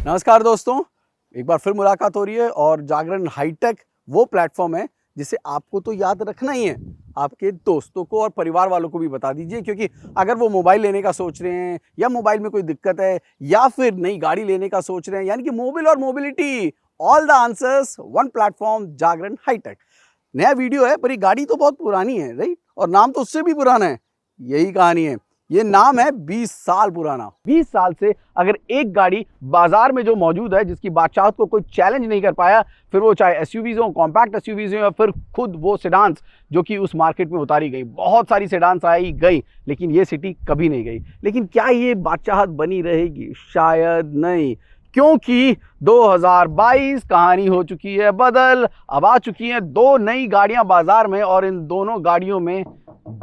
नमस्कार दोस्तों, एक बार फिर मुलाकात हो रही है और जागरण हाईटेक वो प्लेटफॉर्म है जिसे आपको तो याद रखना ही है, आपके दोस्तों को और परिवार वालों को भी बता दीजिए, क्योंकि अगर वो मोबाइल लेने का सोच रहे हैं या मोबाइल में कोई दिक्कत है या फिर नई गाड़ी लेने का सोच रहे हैं, यानी कि मोबाइल और mobility, all the answers one platform Jagran hitech. नया वीडियो है पर ये गाड़ी तो बहुत पुरानी है, राइट? और नाम तो उससे भी पुराना है। यही कहानी है, ये नाम है 20 साल पुराना। 20 साल से अगर एक गाड़ी बाजार में जो मौजूद है जिसकी बादशाहत को कोई चैलेंज नहीं कर पाया, फिर वो चाहे एसयूवीज हो, कॉम्पैक्ट एसयूवीज हो या फिर खुद वो सेडान्स जो कि उस मार्केट में उतारी गई। बहुत सारी सेडान्स आई गई लेकिन ये सिटी कभी नहीं गई। लेकिन क्या ये बादशाहत बनी रहेगी? शायद नहीं, क्योंकि 2022 कहानी हो चुकी है बदल। अब आ चुकी हैं दो नई गाड़ियां बाजार में और इन दोनों गाड़ियों में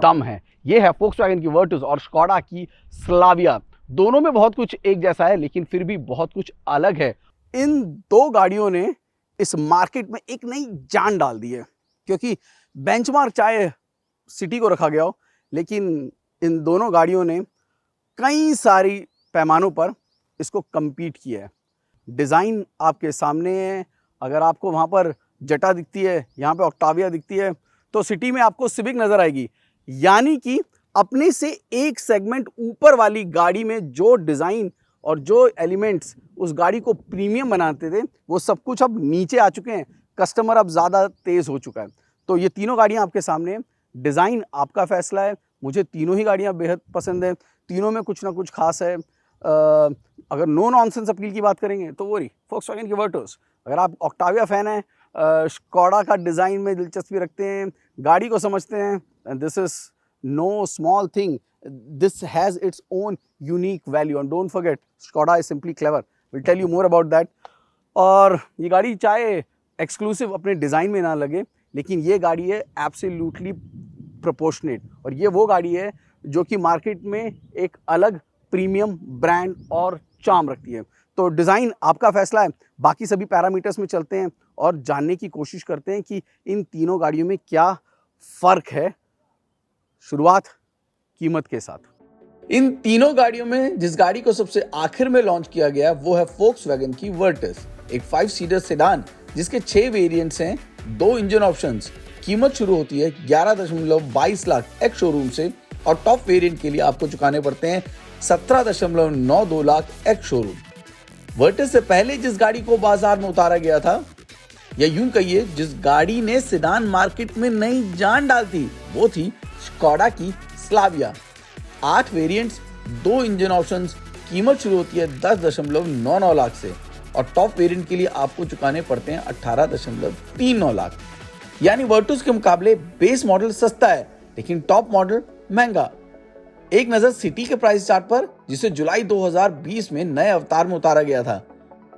दम है। ये है फोक्सवैगन की वर्टुस और स्कोडा की स्लाविया। दोनों में बहुत कुछ एक जैसा है लेकिन फिर भी बहुत कुछ अलग है। इन दो गाड़ियों ने इस मार्केट में एक नई जान डाल दी है, क्योंकि बेंचमार्क चाहे सिटी को रखा गया हो, लेकिन इन दोनों गाड़ियों ने कई सारी पैमानों पर इसको compete किया है। डिज़ाइन आपके सामने है। अगर आपको वहाँ पर जटा दिखती है, यहाँ पे ऑक्टाविया दिखती है, तो सिटी में आपको सिविक नज़र आएगी। यानी कि अपने से एक सेगमेंट ऊपर वाली गाड़ी में जो डिज़ाइन और जो एलिमेंट्स उस गाड़ी को प्रीमियम बनाते थे, वो सब कुछ अब नीचे आ चुके हैं। कस्टमर अब ज़्यादा तेज़ हो चुका है। तो ये तीनों गाड़ियाँ आपके सामने हैं। डिज़ाइन आपका फैसला है। मुझे तीनों ही गाड़ियाँ बेहद पसंद है। तीनों में कुछ ना कुछ खास है। अगर नो नॉनसेंस अपील की बात करेंगे तो वो रही फोक्सवैगन की वर्टुस। अगर आप ऑक्टाविया फ़ैन हैं, स्कोडा का डिज़ाइन में दिलचस्पी रखते हैं, गाड़ी को समझते हैं, and this is no small thing. This has its own unique value and don't forget Skoda is simply clever. We'll tell you more about that. और ये गाड़ी चाहे एक्सक्लूसिव अपने डिज़ाइन में ना लगे, लेकिन ये गाड़ी है एब्सोल्युटली प्रोपोर्शनेट और ये वो गाड़ी है जो कि मार्केट में एक अलग प्रीमियम ब्रांड और चार्म रखती है। तो डिज़ाइन आपका फैसला है। बाकी सभी पैरामीटर्स में चलते हैं और जानने की कोशिश करते हैं कि इन तीनों गाड़ियों में क्या फ़र्क है। शुरुआत कीमत के साथ। इन तीनों गाड़ियों में जिस गाड़ी को सबसे आखिर में लॉन्च किया गया वो है फोक्सवैगन की वर्टस, एक 5 सीटर सेडान जिसके 6 वेरिएंट्स हैं, 2 इंजन ऑप्शंस। कीमत शुरू होती है 11.22 लाख एक्स शोरूम से और टॉप वेरिएंट के लिए आपको चुकाने पड़ते हैं 17.92 लाख एक्स शोरूम। वर्टस से पहले जिस गाड़ी को बाजार में उतारा गया था, या यूं कहिए जिस गाड़ी ने सेडान मार्केट में नई जान डाल दी, वो थी स्कोडा की स्लाविया। 8 variants, 2 engine options. कीमत शुरू होती है 10.99 लाख से और टॉप वेरिएंट के लिए आपको चुकाने पड़ते हैं 18.39 लाख। यानी वर्टुस के मुकाबले बेस मॉडल सस्ता है लेकिन टॉप मॉडल महंगा। एक नजर सिटी के प्राइस चार्ट पर, जिसे जुलाई 2020 में नए अवतार में उतारा गया था।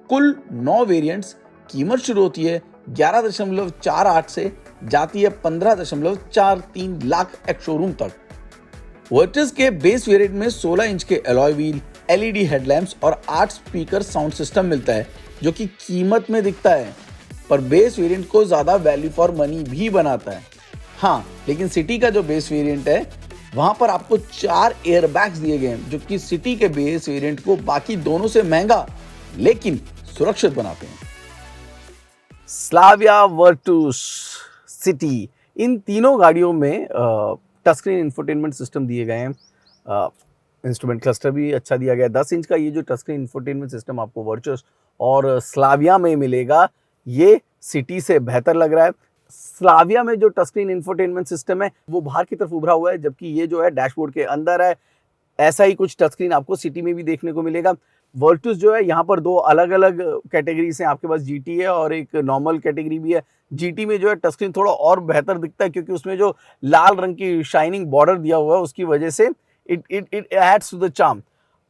कुल 9 वेरिएंट्स। कीमत शुरू होती है 11.48 से जाती है 15.43 लाख एक्स शोरूम तक। वर्टस के बेस वेरिएंट में 16 इंच के अलॉय व्हील, एलईडी हेडलैम्प्स और 8 स्पीकर साउंड सिस्टम मिलता है, जो कि कीमत में दिखता है पर बेस वेरिएंट को ज्यादा वैल्यू फॉर मनी भी बनाता है। हाँ, लेकिन सिटी का जो बेस वेरिएंट है वहां पर आपको 4 एयरबैग्स दिए गए हैं, जो कि सिटी के बेस वेरिएंट को बाकी दोनों से महंगा लेकिन सुरक्षित बनाते हैं। स्लाविया, वर्टुस, सिटी, इन तीनों गाड़ियों में टच स्क्रीन इंफोटेनमेंट सिस्टम दिए गए हैं। इंस्ट्रूमेंट क्लस्टर भी अच्छा दिया गया है। 10 इंच का ये जो टच स्क्रीन इंफोटेनमेंट सिस्टम आपको वर्टुस और स्लाविया में मिलेगा, ये सिटी से बेहतर लग रहा है। स्लाविया में जो टच स्क्रीन इंफोटेनमेंट सिस्टम है वो बाहर की तरफ उभरा हुआ है, जबकि ये जो है डैशबोर्ड के अंदर है। ऐसा ही कुछ टच स्क्रीन आपको सिटी में भी देखने को मिलेगा। वर्टुस जो है, यहाँ पर 2 अलग अलग कैटेगरीज हैं। आपके पास जीटी है और एक नॉर्मल कैटेगरी भी है। जीटी में जो है टच स्क्रीन थोड़ा और बेहतर दिखता है, क्योंकि उसमें जो लाल रंग की शाइनिंग बॉर्डर दिया हुआ है उसकी वजह से it adds to the charm.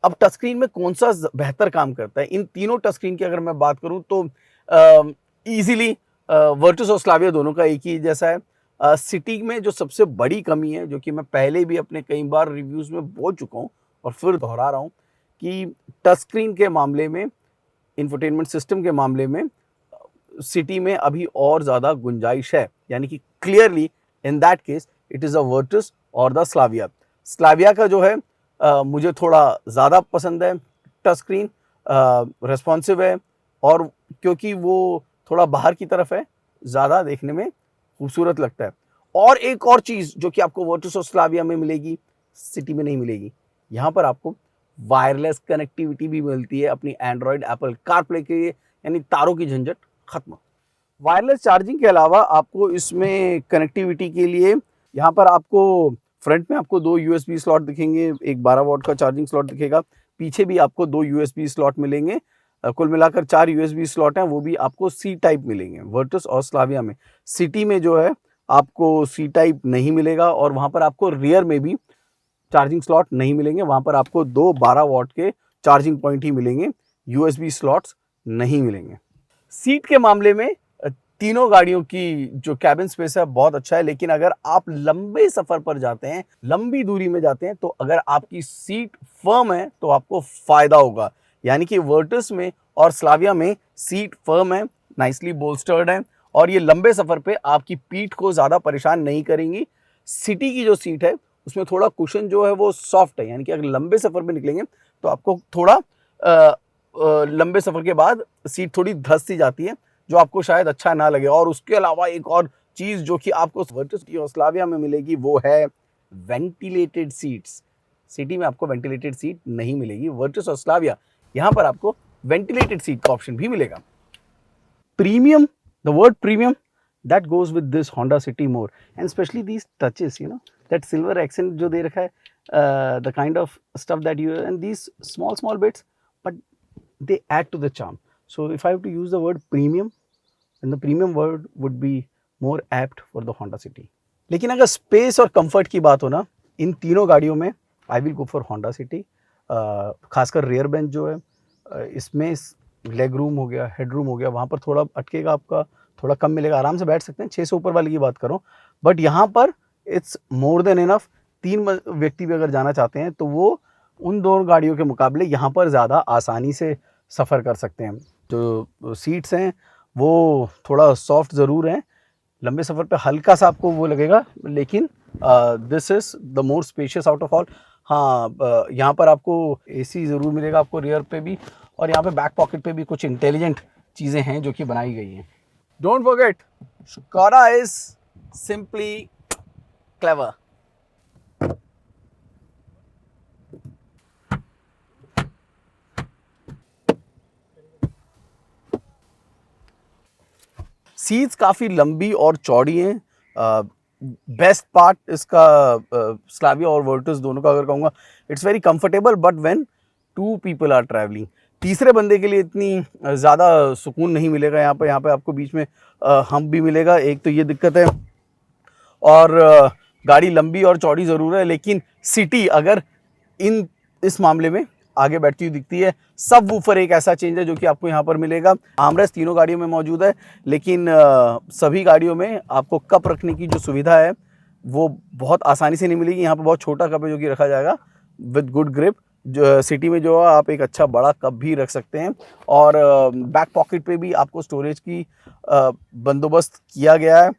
अब टच स्क्रीन में कौन सा बेहतर काम करता है? इन तीनों टच स्क्रीन की अगर मैं बात करूं तो ईजिली वर्टुस और स्लाविया दोनों का एक ही जैसा है। सिटी में जो सबसे बड़ी कमी है, जो कि मैं पहले भी अपने कई बार रिव्यूज़ में बोल चुका हूँ और फिर दोहरा रहा हूँ, कि टच स्क्रीन के मामले में, इंफोटेनमेंट सिस्टम के मामले में सिटी में अभी और ज़्यादा गुंजाइश है। यानी कि clearly in that case it is a Virtus और द स्लाविया। स्लाविया का जो है मुझे थोड़ा ज़्यादा पसंद है टच स्क्रीन। रिस्पॉन्सिव है, और क्योंकि वो थोड़ा बाहर की तरफ है, ज़्यादा देखने में खूबसूरत लगता है। और एक और चीज़ जो कि आपको वर्टस और स्लाविया में मिलेगी, सिटी में नहीं मिलेगी, यहाँ पर आपको वायरलेस कनेक्टिविटी भी मिलती है अपनी एंड्रॉयड एप्पल कारप्ले के लिए, यानी तारों की झंझट खत्म। वायरलेस चार्जिंग के अलावा आपको इसमें कनेक्टिविटी के लिए यहाँ पर आपको फ्रंट में आपको 2 यूएसबी स्लॉट दिखेंगे, एक 12 वॉट का चार्जिंग स्लॉट दिखेगा, पीछे भी आपको 2 यूएसबी स्लॉट मिलेंगे। कुल मिलाकर 4 यूएसबी स्लॉट हैं, वो भी आपको सी टाइप मिलेंगे। वर्टस और स्लाविया में, सिटी में जो है आपको सी टाइप नहीं मिलेगा, और वहाँ पर आपको रियर में भी चार्जिंग स्लॉट नहीं मिलेंगे, वहाँ पर आपको 2 12 वॉट के चार्जिंग पॉइंट ही मिलेंगे, यूएसबी स्लॉट्स नहीं मिलेंगे। सीट के मामले में तीनों गाड़ियों की जो कैबिन स्पेस है बहुत अच्छा है, लेकिन अगर आप लंबे सफर पर जाते हैं, लंबी दूरी में जाते हैं, तो अगर आपकी सीट फर्म है तो आपको फायदा होगा। यानी कि वर्टस में और स्लाविया में सीट फर्म है, नाइसली बोल्स्टर्ड है, और ये लंबे सफर पे आपकी पीठ को ज़्यादा परेशान नहीं करेंगी। सिटी की जो सीट है उसमें थोड़ा कुशन जो है वो सॉफ्ट है, यानी कि अगर लंबे सफर पे निकलेंगे तो आपको थोड़ा लंबे सफर के बाद सीट थोड़ी धंस सी जाती है, जो आपको शायद अच्छा ना लगे। और उसके अलावा एक और चीज़ जो कि आपको वर्टस और स्लाविया में मिलेगी वो है वेंटिलेटेड सीट्स। सिटी में आपको वेंटिलेटेड सीट नहीं मिलेगी, वर्टस और स्लाविया यहाँ पर आपको वेंटिलेटेड सीट का ऑप्शन भी मिलेगा। Premium, the word premium that goes with this Honda City more, and especially these touches, you know, that silver accent जो दे रखा है, the kind of stuff that you, and these small bits, but they add to the charm. So if I have to use the word premium, then the premium word would be more apt for the Honda City. लेकिन अगर space और comfort की बात हो ना, इन तीनों गाड़ियों में I will go for Honda City। खासकर रियर बेंच जो है, इसमें लेग रूम हो गया, हेड रूम हो गया, वहाँ पर थोड़ा अटकेगा, आपका थोड़ा कम मिलेगा, आराम से बैठ सकते हैं। 6 से ऊपर वाली की बात करो, बट यहाँ पर इट्स मोर देन इनफ। 3 व्यक्ति भी अगर जाना चाहते हैं तो वो उन दोनों गाड़ियों के मुकाबले यहाँ पर ज़्यादा आसानी से सफ़र कर सकते हैं। जो सीट्स हैं वो थोड़ा सॉफ्ट ज़रूर हैं, लंबे सफ़र पे हल्का सा आपको वो लगेगा, लेकिन this is the more spacious out of all. हाँ, यहाँ पर आपको एसी ज़रूर मिलेगा आपको रियर पे भी, और यहाँ पे बैक पॉकेट पे भी कुछ इंटेलिजेंट चीज़ें हैं जो कि बनाई गई हैं। Don't forget, Skoda is simply clever. Seats काफ़ी लंबी और चौड़ी हैं। बेस्ट पार्ट इसका स्लाविया और वर्टस दोनों का अगर कहूँगा, it's very comfortable, but when 2 people are travelling, तीसरे बंदे के लिए इतनी ज़्यादा सुकून नहीं मिलेगा। यहाँ पे आपको बीच में हम्प भी मिलेगा, एक तो ये दिक्कत है। और गाड़ी लंबी और चौड़ी ज़रूर है, लेकिन सिटी अगर इस मामले में आगे बैठती हुई दिखती है। सब वूफर एक ऐसा चेंज है जो कि आपको यहाँ पर मिलेगा। आर्मरेस्ट तीनों गाड़ियों में मौजूद है, लेकिन सभी गाड़ियों में आपको कप रखने की जो सुविधा है वो बहुत आसानी से नहीं मिलेगी। यहाँ पर बहुत छोटा कप है जो कि रखा जाएगा विद गुड ग्रिप। जो सिटी में जो है आप एक अच्छा बड़ा कप भी रख सकते हैं, और बैक पॉकेट पे भी आपको स्टोरेज की बंदोबस्त किया गया है।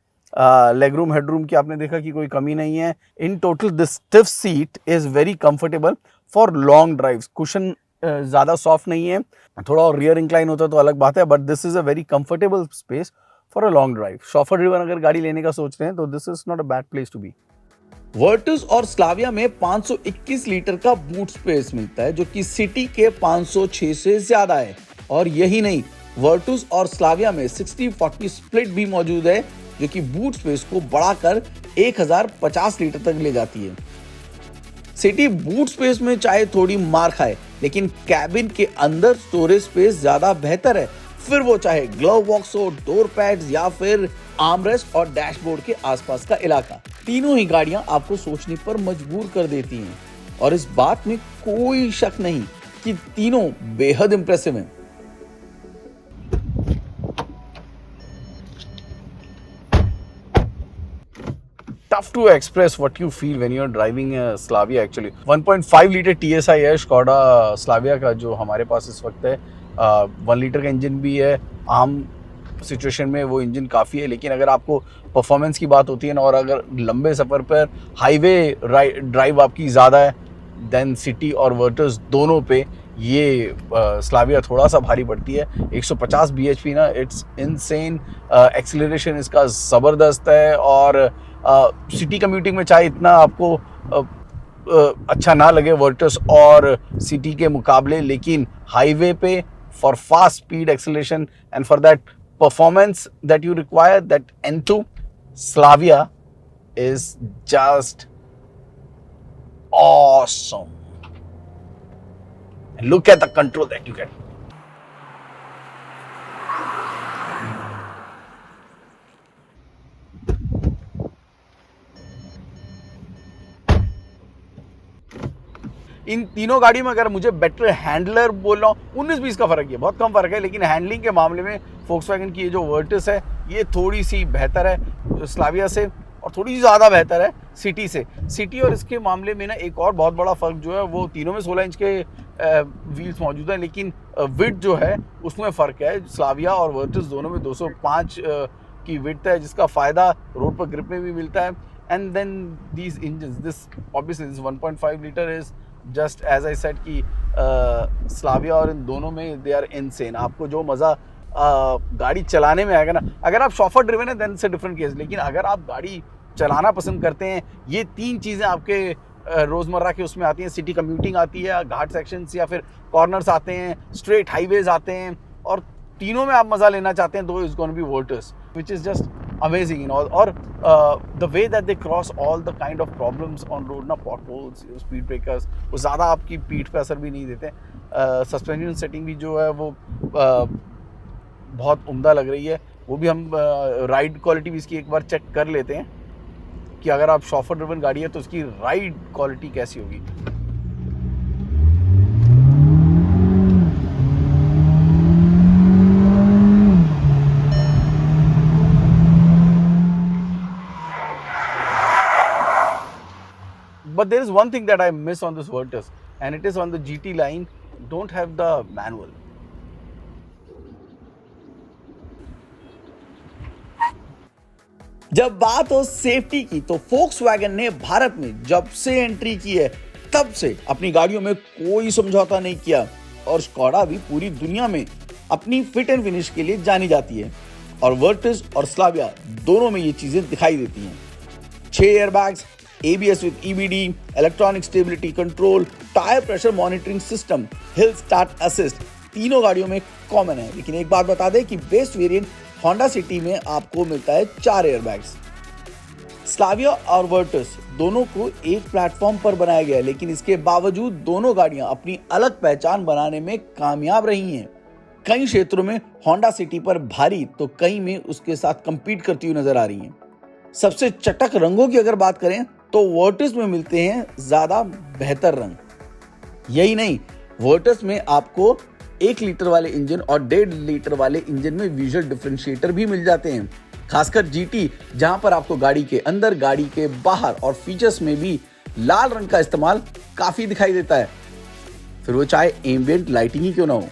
लेग रूम हेड रूम की आपने देखा कि कोई कमी नहीं है। In total this stiff seat is very comfortable for long drives. Cushion ज़्यादा सॉफ्ट नहीं है, थोड़ा और रियर इंक्लाइन होता है तो अलग बात है, but this is a very comfortable space for a long drive. Chauffeur driven अगर गाड़ी लेने का सोच रहे हैं तो this is not a bad place to be. Virtus और स्लाविया में 521 लीटर का बूट स्पेस मिलता है, जो कि सिटी के 506 से ज्यादा है। और यही नहीं, वर्टस और स्लाविया में 60-40 स्प्लिट भी मौजूद है, जो कि बूट स्पेस को बढ़ाकर 1050 लीटर तक ले जाती है। सिटी बूट स्पेस में चाहे थोड़ी मार खाए, लेकिन कैबिन के अंदर स्टोरेज स्पेस ज्यादा बेहतर है, फिर वो चाहे ग्लव बॉक्स हो, डोर पैड्स, या फिर आर्मरेस्ट और डैशबोर्ड के आसपास का इलाका। तीनों ही गाड़ियां आपको सोचने पर मजबूर कर देती हैं, और इस बात में कोई शक नहीं कि तीनों बेहद इंप्रेसिव हैं। Tough to express what you feel when you're driving a Slavia actually. 1.5 litre TSI है Skoda Slavia का जो हमारे पास इस वक्त है। 1 लीटर का इंजन भी है। आम सिचुएशन में वो इंजन काफ़ी है, लेकिन अगर आपको परफॉर्मेंस की बात होती है ना, और अगर लंबे सफ़र पर हाईवे ड्राइव आपकी ज़्यादा है, देन सिटी और वर्टस दोनों पे ये स्लाविया थोड़ा सा भारी पड़ती है। 150 bhp ना, इट्स इनसेन। एक्सीलरेशन इसका ज़बरदस्त है। और सिटी कम्यूटिंग में चाहे इतना आपको अच्छा ना लगे वर्टस और सिटी के मुकाबले, लेकिन हाईवे पे for fast speed acceleration and for that performance that you require, that N2, Slavia is just awesome. And look at the control that you get. इन तीनों गाड़ियों में अगर मुझे बेटर हैंडलर बोल रहा हूँ, 19-20 का फर्क है, बहुत कम फर्क है, लेकिन हैंडलिंग के मामले में फोक्सवैगन की ये जो वर्टिस है ये थोड़ी सी बेहतर है स्लाविया से, और थोड़ी सी ज़्यादा बेहतर है सिटी से। सिटी और इसके मामले में ना एक और बहुत बड़ा फ़र्क जो है, वो तीनों में 16 इंच के व्हील्स मौजूद हैं, लेकिन विड्थ जो है उसमें फ़र्क है। स्लाविया और वर्टिस दोनों में 205 की विड्थ है, जिसका फ़ायदा रोड पर ग्रिप में भी मिलता है। And then these engines, this obviously this 1.5 litre is just as I said कि स्लाविया और इन दोनों में दे आर इनसेन। आपको जो मज़ा गाड़ी चलाने में आएगा ना, अगर आप शॉफर ड्रिवन है देन से डिफरेंट केस, लेकिन अगर आप गाड़ी चलाना पसंद करते हैं, ये तीन चीज़ें आपके रोज़मर्रा के उसमें आती हैं। सिटी कम्यूटिंग आती है, घाट सेक्शंस या फिर कॉर्नर्स आते हैं, स्ट्रेट हाईवेज आते हैं, और तीनों में आप मज़ा लेना चाहते हैं तो is gonna be Virtus, which is just amazing in all. और the way that they cross all the kind of problems on road ना, पॉटहोल्स, स्पीड ब्रेकर्स, वो ज़्यादा आपकी पीठ पे असर भी नहीं देते। सस्पेंशन सेटिंग भी जो है वो बहुत उम्दा लग रही है। वो भी हम राइड क्वालिटी भी इसकी एक बार चेक कर लेते हैं कि अगर आप शॉफर ड्रिवन गाड़ी है तो उसकी राइड क्वालिटी कैसी होगी। But there is one thing that I miss on this Virtus, and it is on the GT line, don't have the manual. जब बात हो सेफ्टी की तो फोक्सवैगन ने भारत में जब से एंट्री की है तब से अपनी गाड़ियों में कोई समझौता नहीं किया, और स्कोडा भी पूरी दुनिया में अपनी फिट एंड फिनिश के लिए जानी जाती है, और वर्टिस और स्लाविया दोनों में ये चीजें दिखाई देती हैं। 6 airbags, ABS with EBD, electronic stability control, tyre pressure monitoring system, hill start assist, तीनों गाड़ियों में कॉमन है। लेकिन एक बात बता दें कि बेस्ट वेरिएंट होंडा सिटी में आपको मिलता है 4 एयरबैग्स। स्लाविया और वर्टिस दोनों को एक प्लेटफॉर्म पर बनाया गया है, लेकिन इसके बावजूद दोनों गाड़ियां अपनी अलग पहचान बनाने में कामयाब रही हैं। कई क्षेत्रों में होंडा सिटी पर भारी तो कई में उसके साथ कंपीट करती हुई नजर आ रही हैं। सबसे चटक रंगों की अगर बात करें तो वर्टिस में मिलते हैं ज्यादा बेहतर रंग। यही नहीं, वर्टिस में आपको 1 लीटर वाले इंजन और 1.5 लीटर वाले इंजन में विजुअल डिफरेंशिएटर भी मिल जाते हैं। खासकर जीटी, जहां पर आपको गाड़ी के अंदर, गाड़ी के बाहर और फीचर्स में भी लाल रंग का इस्तेमाल काफी दिखाई देता है, फिर वो चाहे एम्बिएंट लाइटिंग ही क्यों ना हो।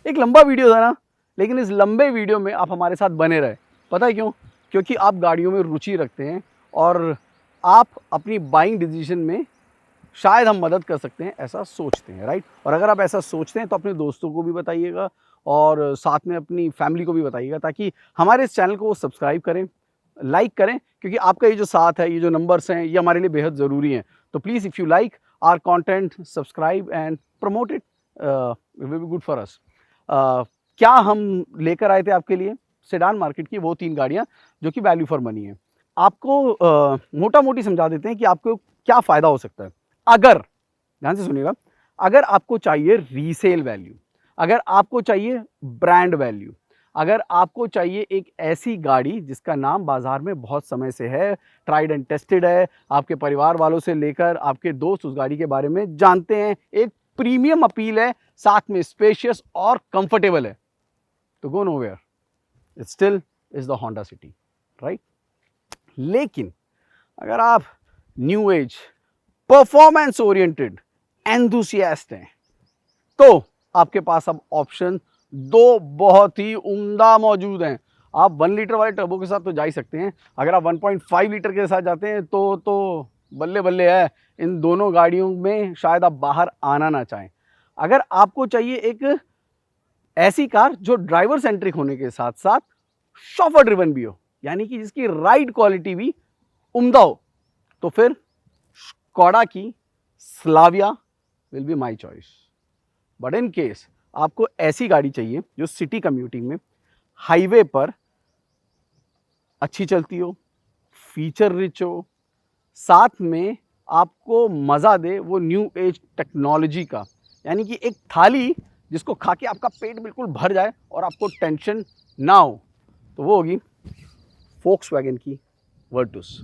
एक लंबा वीडियो था ना, लेकिन इस लंबे वीडियो में आप हमारे साथ बने रहे। पता है क्यों? क्योंकि आप गाड़ियों में रुचि रखते हैं और आप अपनी बाइंग डिसीजन में शायद हम मदद कर सकते हैं, ऐसा सोचते हैं, राइट? और अगर आप ऐसा सोचते हैं तो अपने दोस्तों को भी बताइएगा और साथ में अपनी फैमिली को भी बताइएगा, ताकि हमारे इस चैनल को वो सब्सक्राइब करें, लाइक करें, क्योंकि आपका ये जो साथ है, ये जो नंबर्स हैं, ये हमारे लिए बेहद ज़रूरी हैं। तो please if you like our content, subscribe and promote it, it will be good for us. क्या हम लेकर आए थे आपके लिए? सेडान मार्केट की वो 3 गाड़ियाँ जो कि वैल्यू फॉर मनी है। आपको मोटा मोटी समझा देते हैं कि आपको क्या फ़ायदा हो सकता है। अगर, ध्यान से सुनिएगा, अगर आपको चाहिए रीसेल वैल्यू, अगर आपको चाहिए ब्रांड वैल्यू, अगर आपको चाहिए एक ऐसी गाड़ी जिसका नाम बाजार में बहुत समय से है, ट्राइड एंड टेस्टेड है, आपके परिवार वालों से लेकर आपके दोस्त उस गाड़ी के बारे में जानते हैं, एक प्रीमियम अपील है, साथ में स्पेशियस और कंफर्टेबल है, तो go nowhere, it still is the Honda City, right? लेकिन अगर आप new age, performance oriented enthusiast हैं, तो आपके पास अब ऑप्शन 2 बहुत ही उम्दा मौजूद हैं। आप 1 लीटर वाले टर्बो के साथ तो जा ही सकते हैं, अगर आप 1.5 लीटर के साथ जाते हैं तो बल्ले बल्ले है। इन दोनों गाड़ियों में शायद आप बाहर आना ना चाहें। अगर आपको चाहिए एक ऐसी कार जो ड्राइवर सेंट्रिक होने के साथ साथ शॉफर ड्रिवन भी हो, यानी कि जिसकी राइड क्वालिटी भी उम्दा हो, तो फिर स्कोडा की Slavia will be my choice. But in case आपको ऐसी गाड़ी चाहिए जो सिटी कम्यूटिंग में हाईवे पर अच्छी चलती हो, फीचर रिच हो, साथ में आपको मज़ा दे वो न्यू एज टेक्नोलॉजी का, यानी कि एक थाली जिसको खा के आपका पेट बिल्कुल भर जाए और आपको टेंशन ना हो, तो वो होगी फोक्सवैगन की वर्टुस।